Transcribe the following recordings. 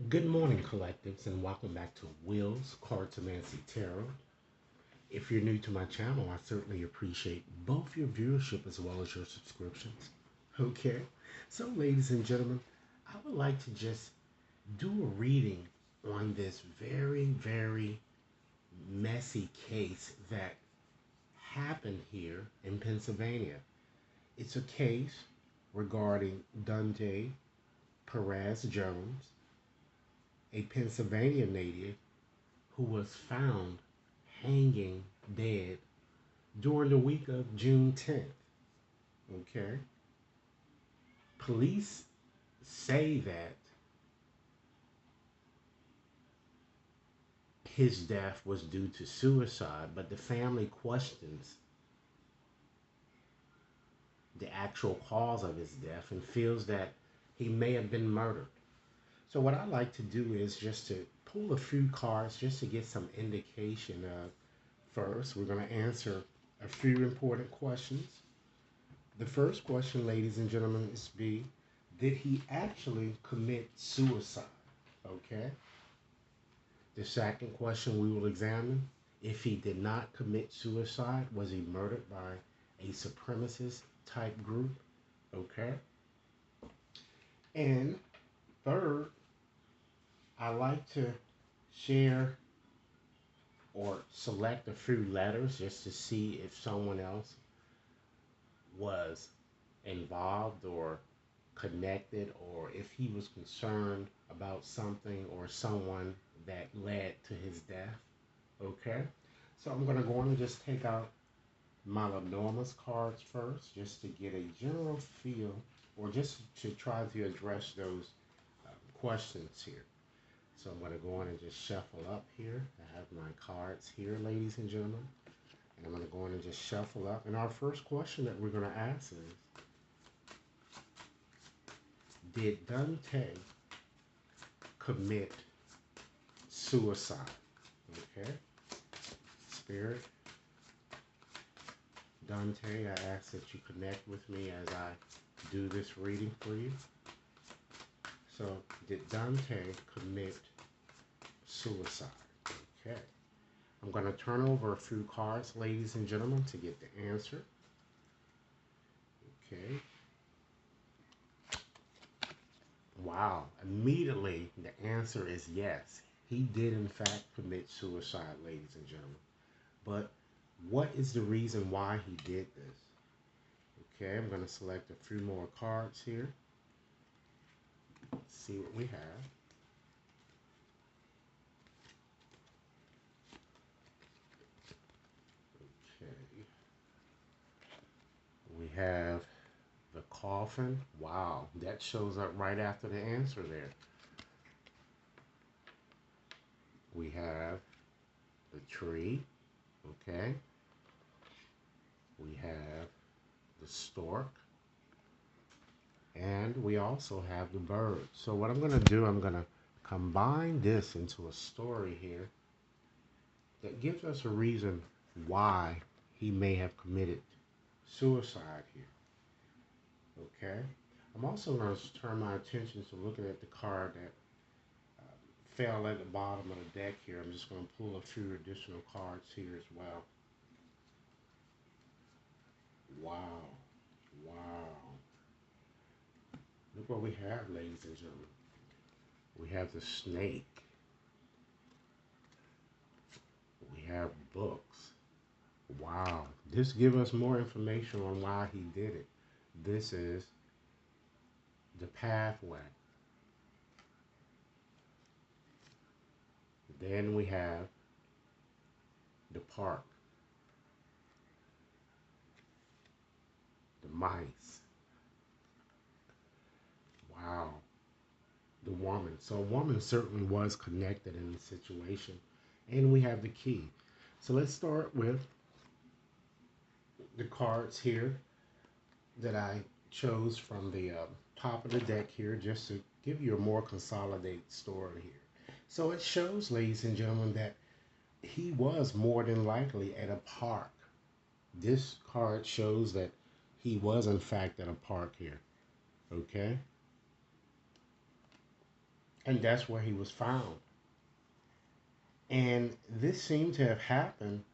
Good morning, collectives, and welcome back to Will's Cartomancy Tarot. If you're new to my channel, I certainly appreciate both your viewership as well as your subscriptions. Okay, so ladies and gentlemen, I would like to just do a reading on this very messy case that happened here in Pennsylvania. It's a case regarding Donte Perez Jones, a Pennsylvania native who was found hanging dead during the week of Juneteenth. Okay? Police say that his death was due to suicide, but the family questions the actual cause of his death and feels that he may have been murdered. So, what I like to do is just to pull a few cards just to get some indication of first, we're going to answer a few important questions. The first question, ladies and gentlemen, is B. Did he actually commit suicide? Okay. The second question we will examine, if he did not commit suicide, was he murdered by a supremacist type group? Okay. And third, I like to share or select a few letters just to see if someone else was involved or connected, or if he was concerned about something or someone that led to his death. Okay? So I'm going to go on and just take out my Lenormand's cards first just to get a general feel or just to try to address those questions here. So I'm going to go on and just shuffle up here. I have my cards here, ladies and gentlemen. And I'm going to go on and just shuffle up. And our first question that we're going to ask is, did Dante commit suicide? Okay. Spirit, Dante, I ask that you connect with me as I do this reading for you. So, did Dante commit suicide? Okay. I'm going to turn over a few cards, ladies and gentlemen, to get the answer. Okay. Wow. Immediately, the answer is yes. He did, in fact, commit suicide, ladies and gentlemen. But what is the reason why he did this? Okay, I'm going to select a few more cards here. Let's see what we have. Okay. We have the coffin. Wow, that shows up right after the answer there. We have the tree. Okay. We have the stork. And we also have the bird. So what I'm going to do, I'm going to combine this into a story here that gives us a reason why he may have committed suicide here. Okay? I'm also going to turn my attention to looking at the card that fell at the bottom of the deck here. I'm just going to pull a few additional cards here as well. Wow. Wow. Look what we have, ladies and gentlemen. We have the snake. We have books. Wow. This gives us more information on why he did it. This is the pathway. Then we have the park, the mice. Wow. The woman. So a woman certainly was connected in the situation. And we have the key. So let's start with the cards here that I chose from the top of the deck here just to give you a more consolidated story here. So it shows, ladies and gentlemen, that he was more than likely at a park. This card shows that he was in fact at a park here. Okay? And that's where he was found. And this seemed to have happened,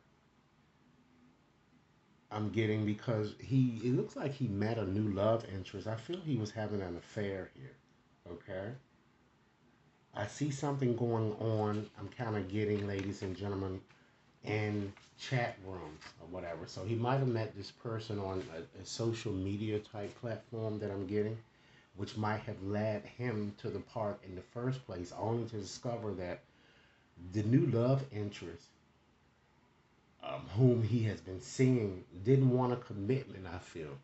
I'm getting, because it looks like he met a new love interest. I feel he was having an affair here. Okay? I see something going on. I'm kind of getting, ladies and gentlemen, in chat rooms or whatever. So he might have met this person on a social media type platform that I'm getting, which might have led him to the park in the first place, only to discover that the new love interest, whom he has been seeing, didn't want a commitment. I feel,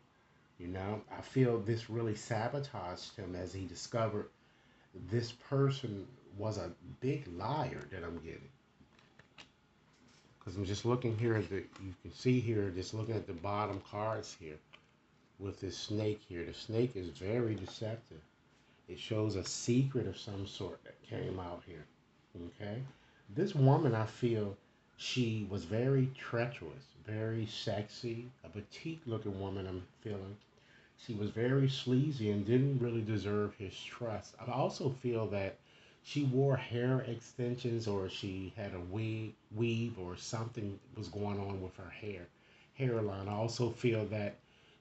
I feel this really sabotaged him as he discovered this person was a big liar that I'm getting. Because I'm just looking here at you can see here, just looking at the bottom cards here with this snake here. The snake is very deceptive. It shows a secret of some sort that came out here. Okay? This woman, I feel, she was very treacherous, very sexy, a petite looking woman, I'm feeling. She was very sleazy and didn't really deserve his trust. I also feel that she wore hair extensions, or she had a weave, or something was going on with her hairline. I also feel that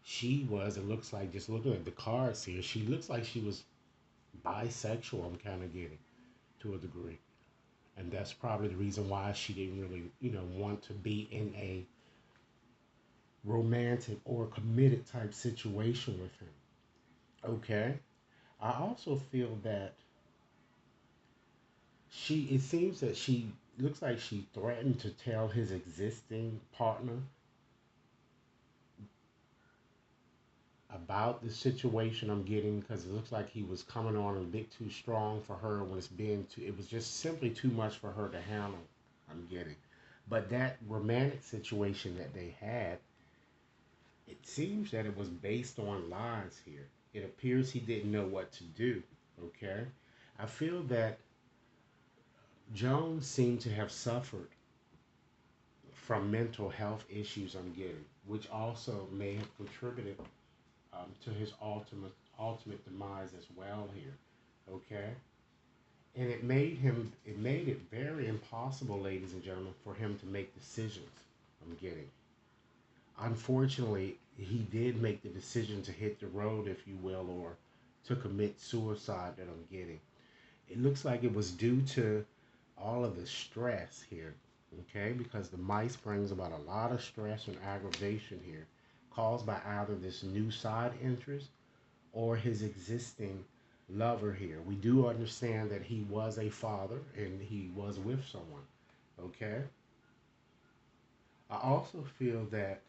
it looks like, just looking at the cards here, she looks like she was bisexual, I'm kind of getting, to a degree. And that's probably the reason why she didn't really, want to be in a romantic or committed type situation with him. Okay. I also feel that it seems that she looks like she threatened to tell his existing partner about the situation I'm getting, because it looks like he was coming on a bit too strong for her when it was just simply too much for her to handle, I'm getting. But that romantic situation that they had, it seems that it was based on lies here. It appears he didn't know what to do, okay? I feel that Jones seemed to have suffered from mental health issues, I'm getting, which also may have contributed to his ultimate demise as well here. Okay, and it made it very impossible, ladies and gentlemen, for him to make decisions. I'm getting. Unfortunately, he did make the decision to hit the road, if you will, or to commit suicide. That I'm getting. It looks like it was due to all of the stress here, okay? Because the mice brings about a lot of stress and aggravation here, caused by either this new side interest or his existing lover here. We do understand that he was a father and he was with someone, okay? I also feel that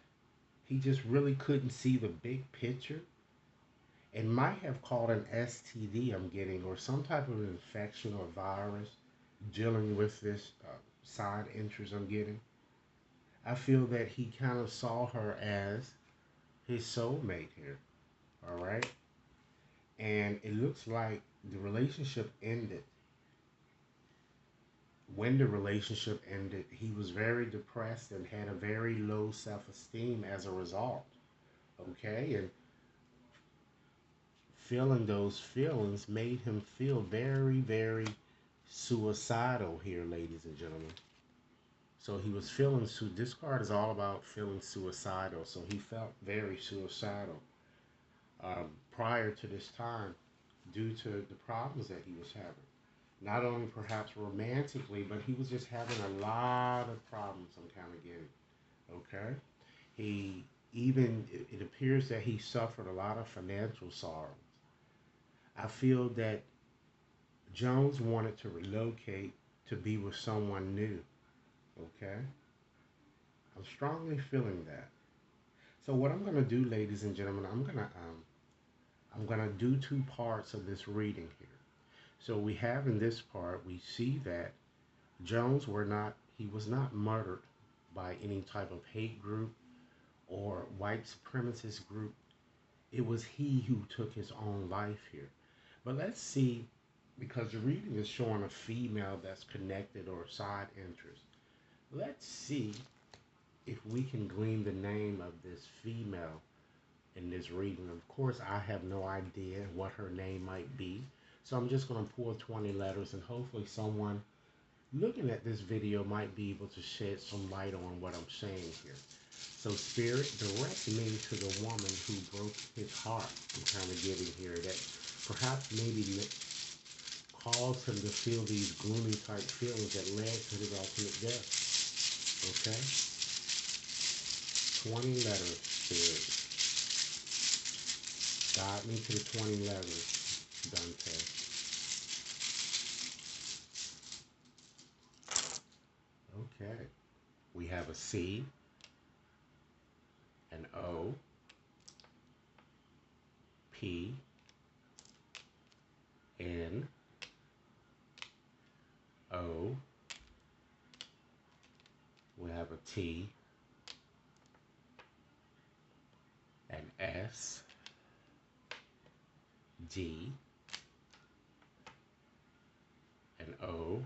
he just really couldn't see the big picture and might have caught an STD, I'm getting, or some type of infection or virus dealing with this side interest I'm getting. I feel that he kind of saw her as his soulmate here, all right? And it looks like the relationship ended. When the relationship ended, he was very depressed and had a very low self esteem as a result, okay? And feeling those feelings made him feel very, very suicidal here, ladies and gentlemen. So he was feeling, this card is all about feeling suicidal. So he felt very suicidal prior to this time due to the problems that he was having. Not only perhaps romantically, but he was just having a lot of problems, I'm kind of getting. Okay? He it appears that he suffered a lot of financial sorrows. I feel that Jones wanted to relocate to be with someone new. Okay? I'm strongly feeling that. So what I'm gonna do, ladies and gentlemen, I'm gonna do two parts of this reading here. So we have in this part, we see that he was not murdered by any type of hate group or white supremacist group. It was he who took his own life here. But let's see, because the reading is showing a female that's connected or side interest. Let's see if we can glean the name of this female in this reading. Of course, I have no idea what her name might be. So I'm just going to pull 20 letters, and hopefully someone looking at this video might be able to shed some light on what I'm saying here. So Spirit, direct me to the woman who broke his heart. I'm kind of getting here that perhaps maybe caused him to feel these gloomy type feelings that led to his ultimate death. Okay? 20 letters, Spirit. Guide me to the 20 letters, Dante. Okay. We have a C, an O, P, N, O. We have a T, an S, G, an O,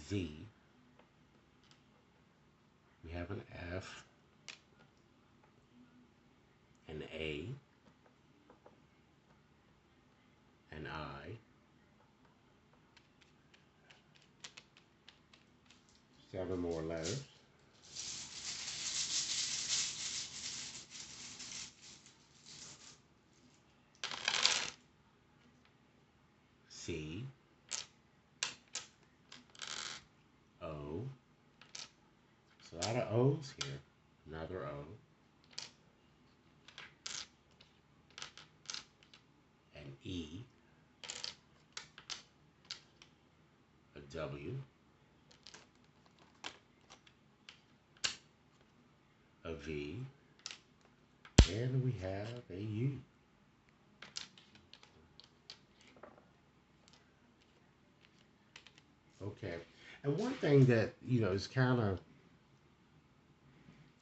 Z. We have an F, an A, an I, 7 more letters, C, O. There's a lot of O's here. Another O. An E. A W. A V. And we have a U. Okay. And one thing that, is kind of,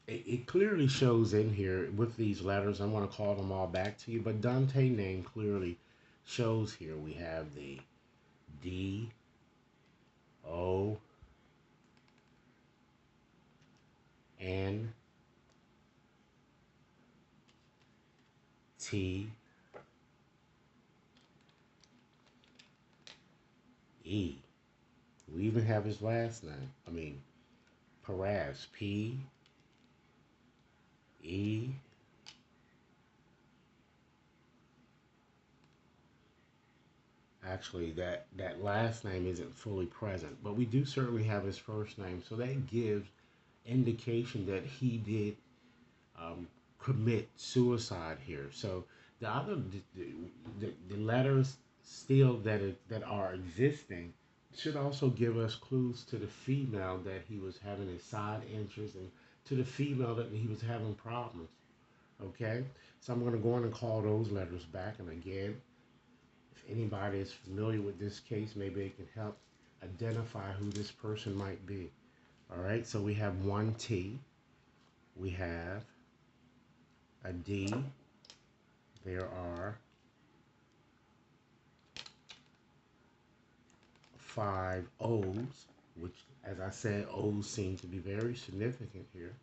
it clearly shows in here with these letters. I'm going to call them all back to you, but Dante name clearly shows here. We have the D, O, N, T, E. We even have his last name. Perez, P, E, actually that last name isn't fully present, but we do certainly have his first name, so that gives indication that he did commit suicide here. So the other the letters still that are existing should also give us clues to the female that he was having his side interest, and to the female that he was having problems. Okay, so I'm going to go on and call those letters back, and again, if anybody is familiar with this case, maybe it can help identify who this person might be. All right, so we have one T, we have a D, there are 5 O's, which, as I said, O's seem to be very significant here.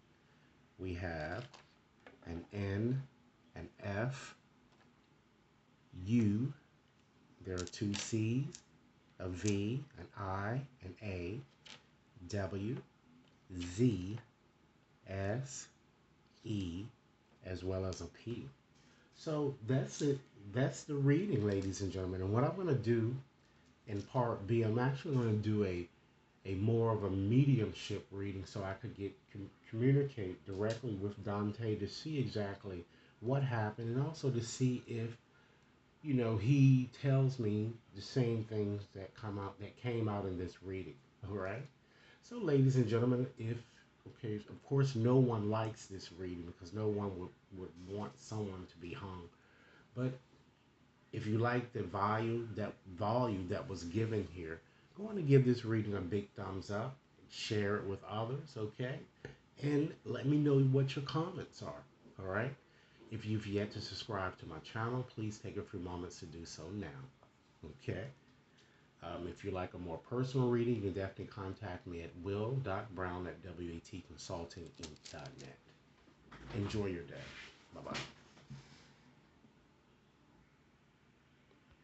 We have an N, an F, U, there are 2 C's, a V, an I, an A, W, Z, S, E, as well as a P. So that's it. That's the reading, ladies and gentlemen. And what I'm going to do in part B, I'm actually going to do a more of a mediumship reading, so I could communicate directly with Dante to see exactly what happened, and also to see if he tells me the same things that came out in this reading. All right. So, ladies and gentlemen, okay, of course, no one likes this reading because no one would want someone to be hung. But if you like the volume that was given here, go on and give this reading a big thumbs up, share it with others, okay? And let me know what your comments are, all right? If you've yet to subscribe to my channel, please take a few moments to do so now, okay? If you like a more personal reading, you can definitely contact me at will.brown@watconsultinginc.net. Enjoy your day. Bye-bye.